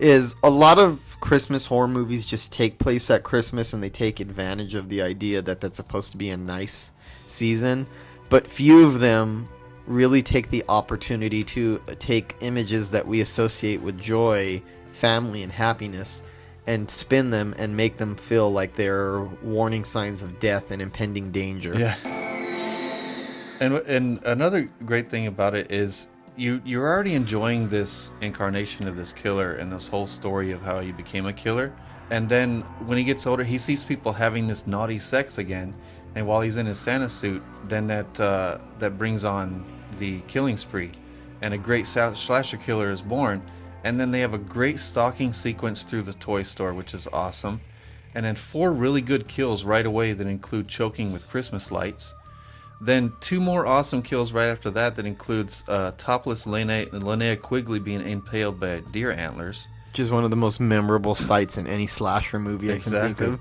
Speaker 2: is a lot of Christmas horror movies just take place at Christmas, and they take advantage of the idea that that's supposed to be a nice season, but few of them really take the opportunity to take images that we associate with joy, family, and happiness, and spin them and make them feel like they're warning signs of death and impending danger.
Speaker 3: Yeah. And another great thing about it is you're already enjoying this incarnation of this killer and this whole story of how he became a killer. And then when he gets older, he sees people having this naughty sex again. And while he's in his Santa suit, then that brings on the killing spree. And a great slasher killer is born. And then they have a great stalking sequence through the toy store, which is awesome. And then 4 really good kills right away that include choking with Christmas lights. Then 2 more awesome kills right after that includes topless Linnea Quigley being impaled by deer antlers.
Speaker 2: Which is one of the most memorable sights in any slasher movie I can think of.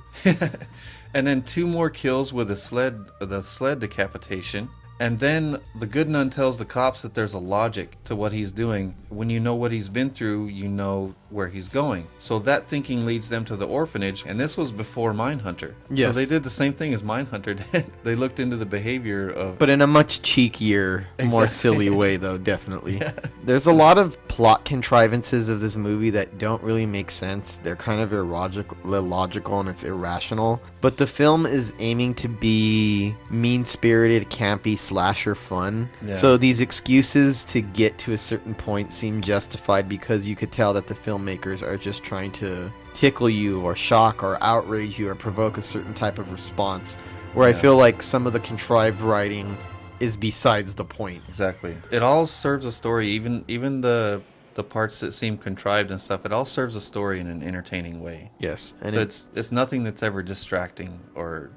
Speaker 3: And then 2 more kills with the sled decapitation. And then the good nun tells the cops that there's a logic to what he's doing. When you know what he's been through, you know where he's going. So that thinking leads them to the orphanage, and this was before Mindhunter.
Speaker 2: Yes.
Speaker 3: So they did the same thing as Mindhunter did. They looked into the behavior of...
Speaker 2: But in a much cheekier, more silly way, though, definitely. Yeah. There's a lot of plot contrivances of this movie that don't really make sense. They're kind of illogical, and it's irrational. But the film is aiming to be mean-spirited, campy, slasher fun. Yeah. So these excuses to get to a certain point seem justified because you could tell that the filmmakers are just trying to tickle you or shock or outrage you or provoke a certain type of response, where I feel like some of the contrived writing is besides the point.
Speaker 3: Exactly. It all serves a story, even the parts that seem contrived and stuff. It all serves a story in an entertaining way.
Speaker 2: Yes. And
Speaker 3: so it's nothing that's ever distracting or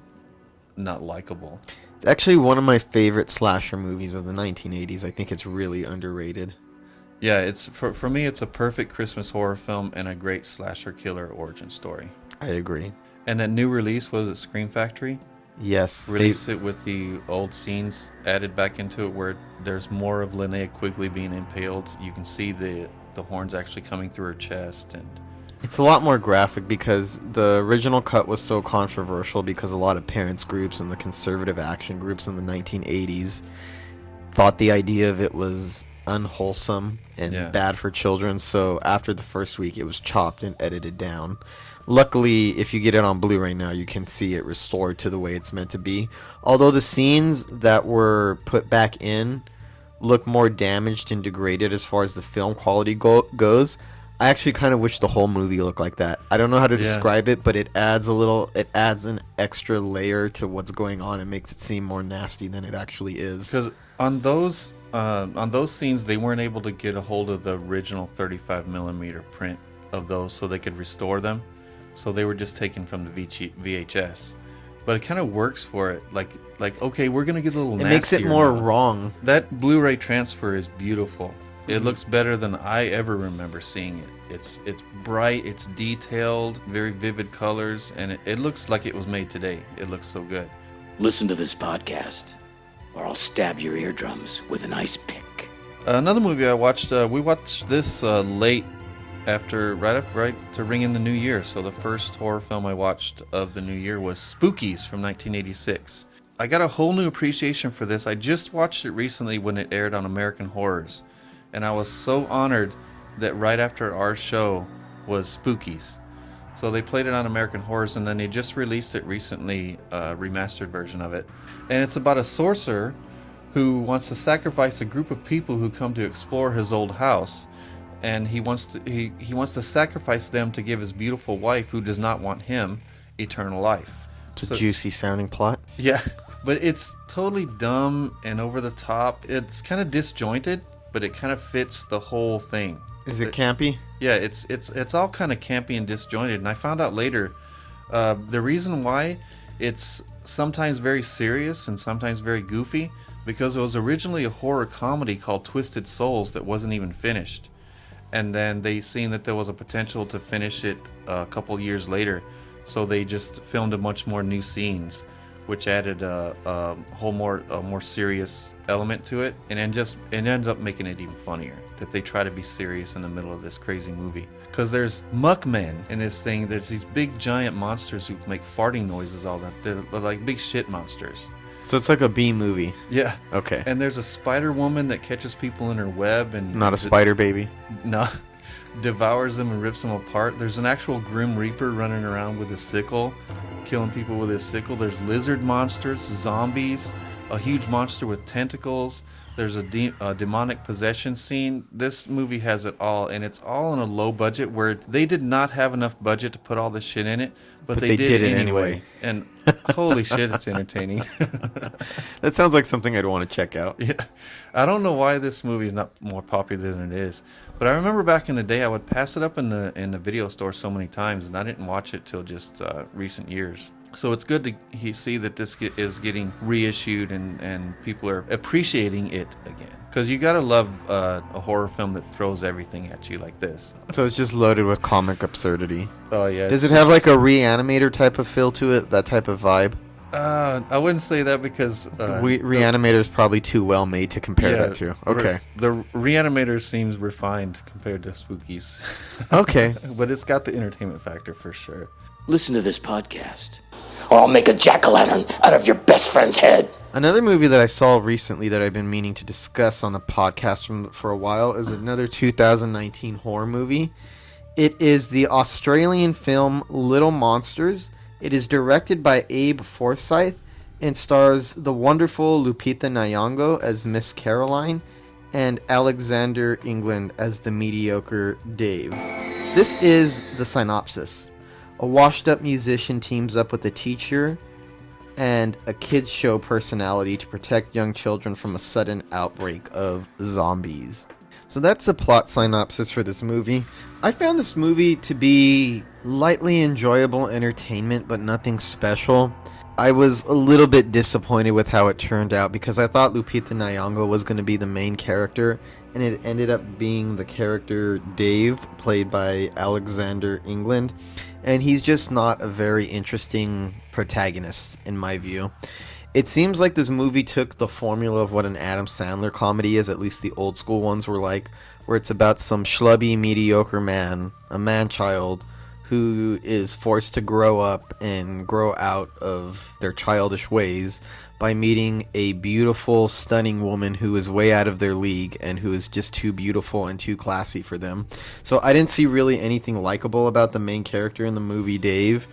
Speaker 3: not likable.
Speaker 2: It's actually one of my favorite slasher movies of the 1980s. I think it's really underrated.
Speaker 3: Yeah, it's for me, it's a perfect Christmas horror film and a great slasher killer origin story.
Speaker 2: I agree.
Speaker 3: And that new release, was it Scream Factory?
Speaker 2: Yes.
Speaker 3: Release it with the old scenes added back into it where there's more of Linnea Quigley being impaled. You can see the horns actually coming through her chest, and
Speaker 2: it's a lot more graphic because the original cut was so controversial because a lot of parents groups and the conservative action groups in the 1980s thought the idea of it was unwholesome and bad for children. So after the first week, it was chopped and edited down. Luckily, if you get it on Blu-ray now, you can see it restored to the way it's meant to be. Although the scenes that were put back in look more damaged and degraded as far as the film quality goes, I actually kind of wish the whole movie looked like that. I don't know how to describe it, but it adds an extra layer to what's going on. It makes it seem more nasty than it actually is.
Speaker 3: Because on those scenes, they weren't able to get a hold of the original 35mm print of those so they could restore them. So they were just taken from the VHS. But it kind of works for it. Like okay, we're going to get a little nastier.
Speaker 2: It makes it more
Speaker 3: now.
Speaker 2: wrong.
Speaker 3: That Blu-ray transfer is beautiful. It looks better than I ever remember seeing it. It's bright, it's detailed, very vivid colors, and it looks like it was made today. It looks so good.
Speaker 1: Listen to this podcast, or I'll stab your eardrums with an ice pick.
Speaker 3: Another movie I watched, we watched this right to ring in the new year. So the first horror film I watched of the new year was Spookies from 1986. I got a whole new appreciation for this. I just watched it recently when it aired on American Horrors. And I was so honored that right after our show was Spookies. So they played it on American Horrors, and then they just released it recently, a remastered version of it. And it's about a sorcerer who wants to sacrifice a group of people who come to explore his old house. And he wants to sacrifice them to give his beautiful wife, who does not want him, eternal life.
Speaker 2: It's a juicy sounding plot.
Speaker 3: Yeah, but it's totally dumb and over the top. It's kind of disjointed, but it kind of fits the whole thing.
Speaker 2: Is it campy?
Speaker 3: Yeah, it's all kind of campy and disjointed. And I found out later the reason why it's sometimes very serious and sometimes very goofy, because it was originally a horror comedy called Twisted Souls that wasn't even finished. And then they seen that there was a potential to finish it a couple years later, so they just filmed a much more new scenes, which added a more serious element to it, and then it ended up making it even funnier. that they try to be serious in the middle of this crazy movie. Because there's muckmen in this thing. There's these big giant monsters who make farting noises all that. They're like big shit monsters.
Speaker 2: So it's like a B movie.
Speaker 3: Yeah.
Speaker 2: Okay.
Speaker 3: And there's a spider woman that catches people in her web and
Speaker 2: Not a spider baby.
Speaker 3: No, devours them and rips them apart. There's an actual Grim Reaper running around with a sickle, killing people with his sickle. There's lizard monsters, zombies, a huge monster with tentacles. There's a demonic possession scene. This movie has it all, and it's all on a low budget where they did not have enough budget to put all this shit in it, but they did it anyway. And holy shit, it's entertaining.
Speaker 2: That sounds like something I'd want to check out.
Speaker 3: Yeah, I don't know why this movie is not more popular than it is, but I remember back in the day I would pass it up in the video store so many times, and I didn't watch it till just recent years. So it's good to see that this is getting reissued and people are appreciating it again. Because you gotta love a horror film that throws everything at you like this.
Speaker 2: So it's just loaded with comic absurdity.
Speaker 3: Oh yeah.
Speaker 2: Does it have like a Reanimator type of feel to it? That type of vibe?
Speaker 3: I wouldn't say that because
Speaker 2: Reanimator is probably too well made to compare that to. Okay.
Speaker 3: The Reanimator seems refined compared to Spookies.
Speaker 2: Okay.
Speaker 3: But it's got the entertainment factor for sure.
Speaker 1: Listen to this podcast, or I'll make a jack-o'-lantern out of your best friend's head.
Speaker 2: Another movie that I saw recently that I've been meaning to discuss on the podcast for a while is another 2019 horror movie. It is the Australian film Little Monsters. It is directed by Abe Forsyth and stars the wonderful Lupita Nyong'o as Miss Caroline and Alexander England as the mediocre Dave. This is the synopsis. A washed-up musician teams up with a teacher and a kids show personality to protect young children from a sudden outbreak of zombies. So that's the plot synopsis for this movie. I found this movie to be lightly enjoyable entertainment, but nothing special. I was a little bit disappointed with how it turned out because I thought Lupita Nyong'o was going to be the main character, and it ended up being the character Dave, played by Alexander England, and he's just not a very interesting protagonist in my view. It seems like this movie took the formula of what an Adam Sandler comedy is, at least the old school ones were like, where it's about some schlubby, mediocre man, a man-child, who is forced to grow up and grow out of their childish ways by meeting a beautiful, stunning woman who is way out of their league and who is just too beautiful and too classy for them. So I didn't see really anything likable about the main character in the movie, Dave,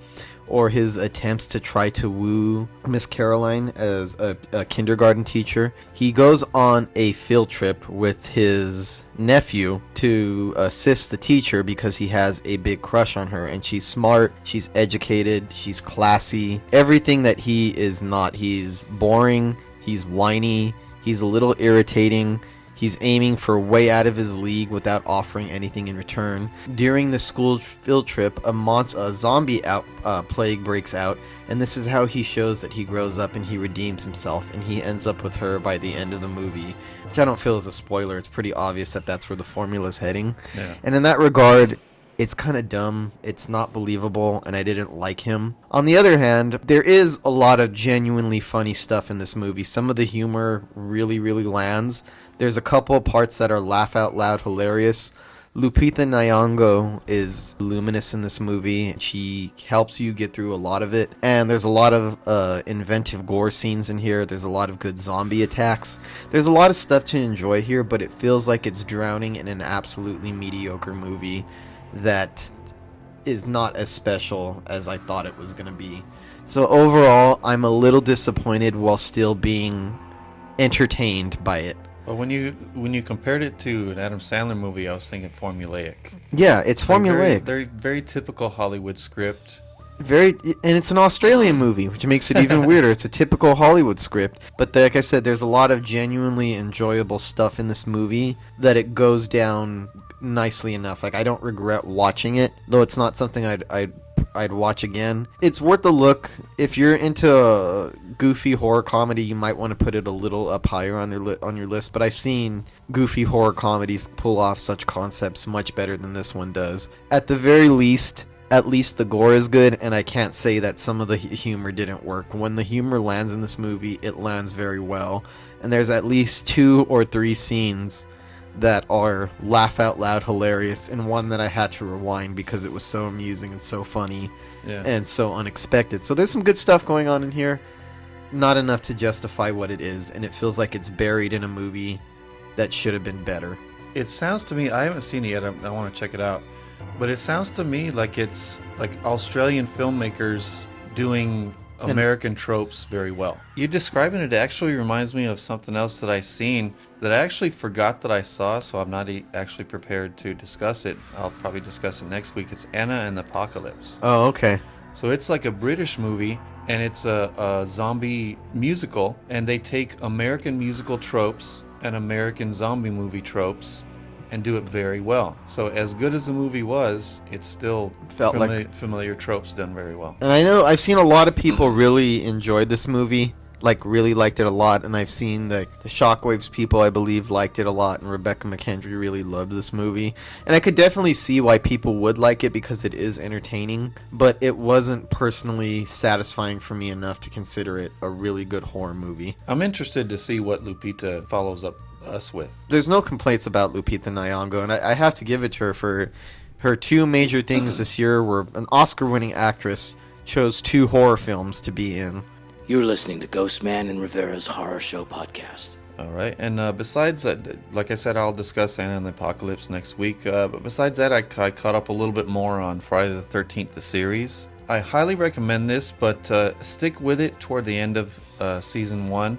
Speaker 2: or his attempts to try to woo Miss Caroline as a kindergarten teacher. He goes on a field trip with his nephew to assist the teacher because he has a big crush on her, and she's smart, she's educated, she's classy, everything that he is not. He's boring, he's whiny, he's a little irritating. He's aiming for way out of his league without offering anything in return. During the school field trip, a zombie plague breaks out, and this is how he shows that he grows up and he redeems himself, and he ends up with her by the end of the movie, which I don't feel is a spoiler. It's pretty obvious that that's where the formula is heading. Yeah. And in that regard, it's kind of dumb, it's not believable, and I didn't like him. On the other hand, there is a lot of genuinely funny stuff in this movie. Some of the humor really, really lands. There's a couple of parts that are laugh out loud hilarious. Lupita Nyong'o is luminous in this movie. She helps you get through a lot of it. And there's a lot of inventive gore scenes in here. There's a lot of good zombie attacks. There's a lot of stuff to enjoy here, but it feels like it's drowning in an absolutely mediocre movie that is not as special as I thought it was going to be. So overall, I'm a little disappointed while still being entertained by it.
Speaker 3: But when you compared it to an Adam Sandler movie, I was thinking formulaic.
Speaker 2: Yeah, it's formulaic.
Speaker 3: Very typical Hollywood script.
Speaker 2: And it's an Australian movie, which makes it even weirder. It's a typical Hollywood script. But like I said, there's a lot of genuinely enjoyable stuff in this movie that it goes down nicely enough. Like, I don't regret watching it, though it's not something I'd watch again. It's worth a look. If you're into a goofy horror comedy, you might want to put it a little up higher on your list, but I've seen goofy horror comedies pull off such concepts much better than this one does. At the very least, the gore is good, and I can't say that some of the humor didn't work. When the humor lands in this movie, it lands very well, and there's at least 2 or 3 scenes that are laugh out loud hilarious, and one that I had to rewind because it was so amusing and so funny and so unexpected. So there's some good stuff going on in here. Not enough to justify what it is, and it feels like it's buried in a movie that should have been better.
Speaker 3: It sounds to me, I haven't seen it yet, I want to check it out, but it sounds to me like it's like Australian filmmakers doing American tropes very well. You describing it actually reminds me of something else that I seen that I actually forgot that I saw, so I'm not actually prepared to discuss it. I'll probably discuss it next week. It's Anna and the Apocalypse.
Speaker 2: Oh, okay.
Speaker 3: So it's like a British movie, and it's a zombie musical, and they take American musical tropes and American zombie movie tropes and do it very well. So as good as the movie was, it's still
Speaker 2: Felt like
Speaker 3: familiar tropes done very well.
Speaker 2: And I know I've seen a lot of people really enjoyed this movie, like really liked it a lot, and I've seen the Shockwaves people, I believe, liked it a lot, and Rebecca McKendry really loved this movie. And I could definitely see why people would like it because it is entertaining, but it wasn't personally satisfying for me enough to consider it a really good horror movie.
Speaker 3: I'm interested to see what Lupita follows up us with.
Speaker 2: There's no complaints about Lupita Nyong'o, and I have to give it to her for her two major things this year were an Oscar-winning actress chose 2 horror films to be in.
Speaker 1: You're listening to Ghostman and Rivera's Horror Show podcast.
Speaker 3: All right, and besides that, like I said, I'll discuss Anna and the Apocalypse next week. But besides that, I caught up a little bit more on Friday the 13th, the series. I highly recommend this, but stick with it toward the end of season 1.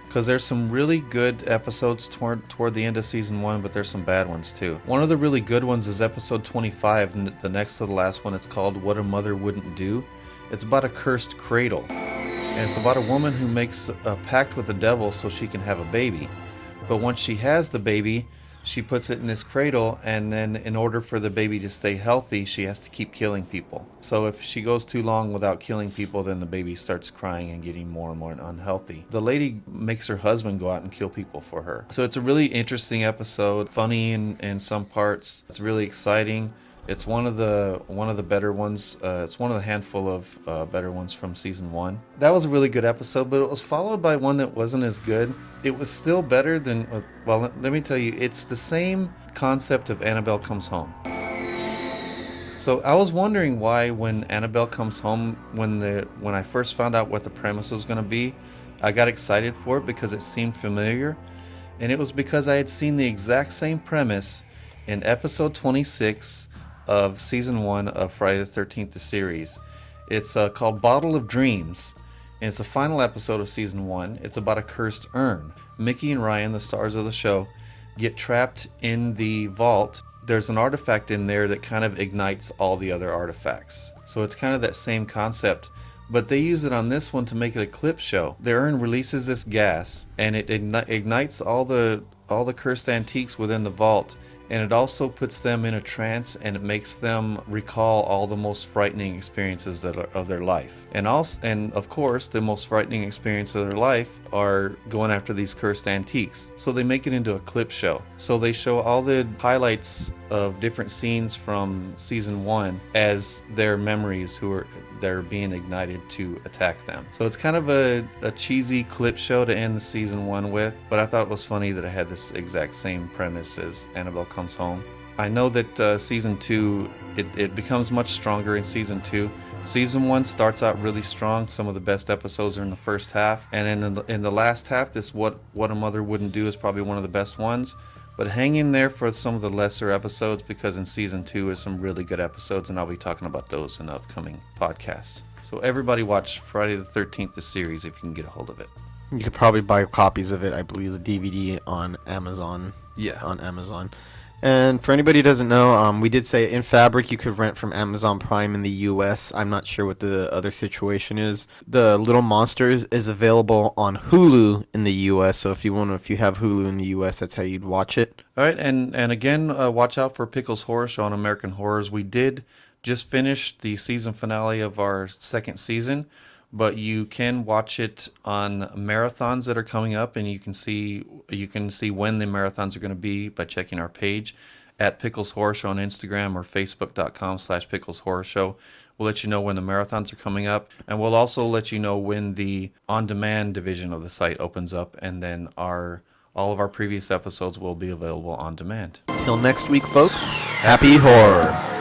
Speaker 3: Because there's some really good episodes toward the end of season 1, but there's some bad ones too. One of the really good ones is episode 25, and the next to the last one. It's called What a Mother Wouldn't Do. It's about a cursed cradle. And it's about a woman who makes a pact with the devil so she can have a baby. But once she has the baby, she puts it in this cradle, and then in order for the baby to stay healthy, she has to keep killing people. So if she goes too long without killing people, then the baby starts crying and getting more and more unhealthy. The lady makes her husband go out and kill people for her. So it's a really interesting episode, funny in some parts. It's really exciting. It's one of the better ones. It's one of the handful of better ones from season 1. That was a really good episode, but it was followed by one that wasn't as good. It was still better than, well, let me tell you, it's the same concept of Annabelle Comes Home. So I was wondering why when Annabelle Comes Home, when I first found out what the premise was going to be, I got excited for it because it seemed familiar. And it was because I had seen the exact same premise in episode 26 of season 1 of Friday the 13th, the series. It's called Bottle of Dreams, and it's the final episode of season 1. It's about a cursed urn. Mickey and Ryan, the stars of the show, get trapped in the vault. There's an artifact in there that kind of ignites all the other artifacts. So it's kind of that same concept, but they use it on this one to make it a clip show. The urn releases this gas, and it ignites all the cursed antiques within the vault. And it also puts them in a trance, and it makes them recall all the most frightening experiences of their life. And of course, the most frightening experience of their life are going after these cursed antiques. So they make it into a clip show. So they show all the highlights of different scenes from season 1 as their memories they're being ignited to attack them. So it's kind of a cheesy clip show to end the season 1 with, but I thought it was funny that it had this exact same premise as Annabelle Comes Home. I know that season 2, it becomes much stronger in season 2. Season 1 starts out really strong. Some of the best episodes are in the first half, and in the last half, this What a Mother Wouldn't Do is probably one of the best ones. But hang in there for some of the lesser episodes, because in season 2 is some really good episodes, and I'll be talking about those in the upcoming podcasts. So everybody watch Friday the 13th, the series, if you can get a hold of it.
Speaker 2: You could probably buy copies of it, I believe, the DVD on Amazon.
Speaker 3: Yeah.
Speaker 2: On Amazon. And for anybody who doesn't know, we did say In Fabric you could rent from Amazon Prime in the US. I'm not sure what the other situation is. The Little Monsters is available on Hulu in the US. So if you have Hulu in the US, that's how you'd watch it.
Speaker 3: All right, and again, watch out for Pickle's Horror Show on American Horrors. We did just finish the season finale of our second season, but you can watch it on marathons that are coming up, and you can see when the marathons are going to be by checking our page at Pickles Horror Show on Instagram or facebook.com/Pickles Horror Show. We'll let you know when the marathons are coming up, and we'll also let you know when the on-demand division of the site opens up, and then our All of our previous episodes will be available on demand.
Speaker 2: Till next week, folks. Happy horror.